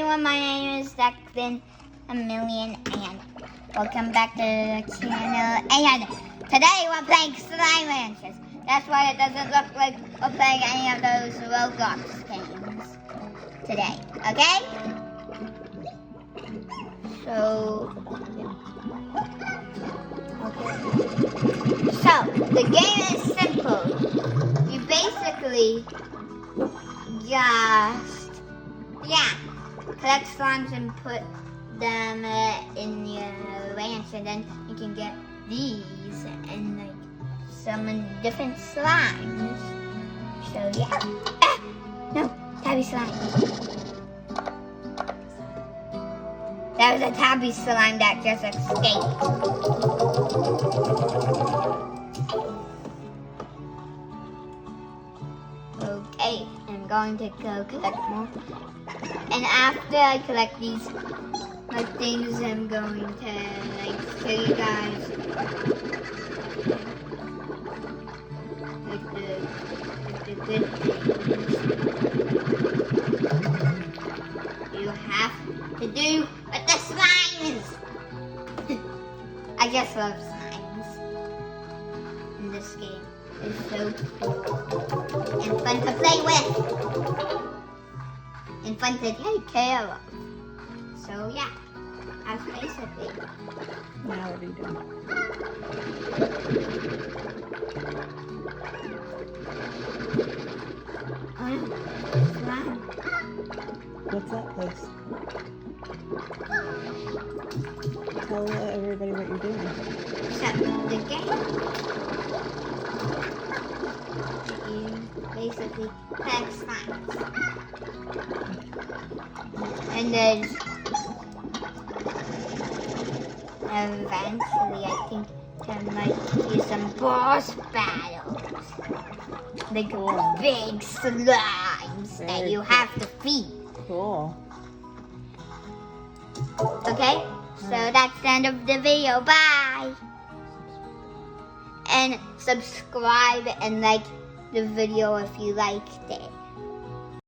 everyone, my name is Declan Million, and welcome back to the channel. And today we're playing Slime Ranchers. That's why it doesn't look like we're playing any of those Roblox games today, okay? So the game is simple. You basically just, collect slimes and put them in your ranch, and then you can get these and like some different slimes. So no, tabby slime. That was a tabby slime that just escaped. Okay, I'm going to go collect more. And after I collect these things, I'm going to show you guys the good things you have to do with the slimes. I just love slimes in this game. It's so cool and fun to play with and fun to take care of. So that's basically. Now what are you doing? Slime. What's that place? Tell everybody what you're doing. So the game, you basically collect slimes, and then eventually I think there might be some boss battles, like big slimes that you have to feed. Cool. Okay, so that's the end of the video. Bye. And subscribe and like the video if you liked it.